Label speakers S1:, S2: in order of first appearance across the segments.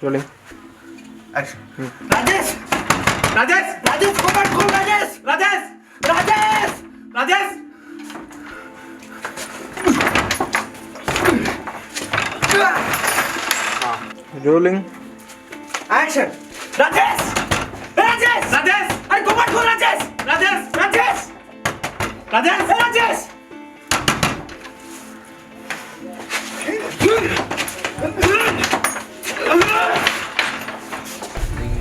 S1: Rolling
S2: action. Rajesh Rajesh Rajesh command खोल Rajesh Rajesh Rajesh Rajesh
S1: rolling
S2: action. Rajesh Rajesh Rajesh अरे command खोल राजेश राजेश राजेश राजेश राजेश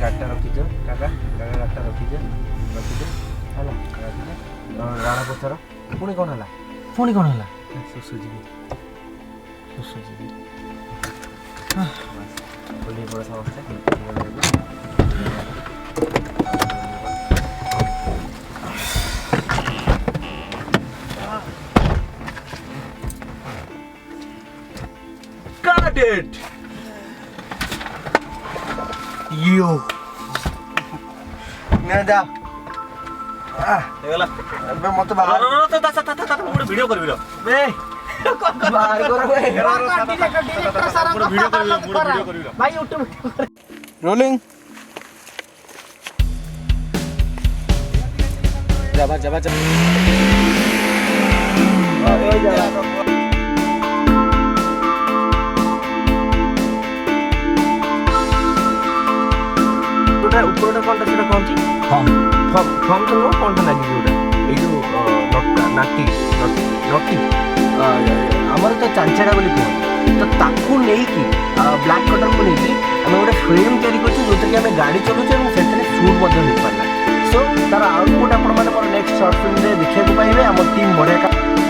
S1: गाटा रखीज काका काका गाटा रखीज हला राणा पथर पुणी कौन है सुसुजी बोली बड़ा समस्या
S2: Got it.
S1: यो ना जा
S2: हेगला
S1: अबे मत बाहर
S2: तो मोर वीडियो करबी रो
S1: बे बाहर कर बे
S2: वीडियो करबी रो
S1: भाई यूट्यूब रोलिंग जाबा जाबा जा ओए जा ऊपर कौन सा कौन थी फॉर्म तो नो कौन सा लगी जोड़ा ये जो नटी आमर तो चांचड़ा बोली कह तो ताकू नहीं कि ब्लैक कटर को नहीं कि आम गोटे फिल्म तैयारी कर जो कि आम गाड़ी चलुचे और से शूट हो पारा सो तार आउटपुट आप नेक्स्ट शॉर्ट फिल्म देखा पाइबे आम टीम बढ़िया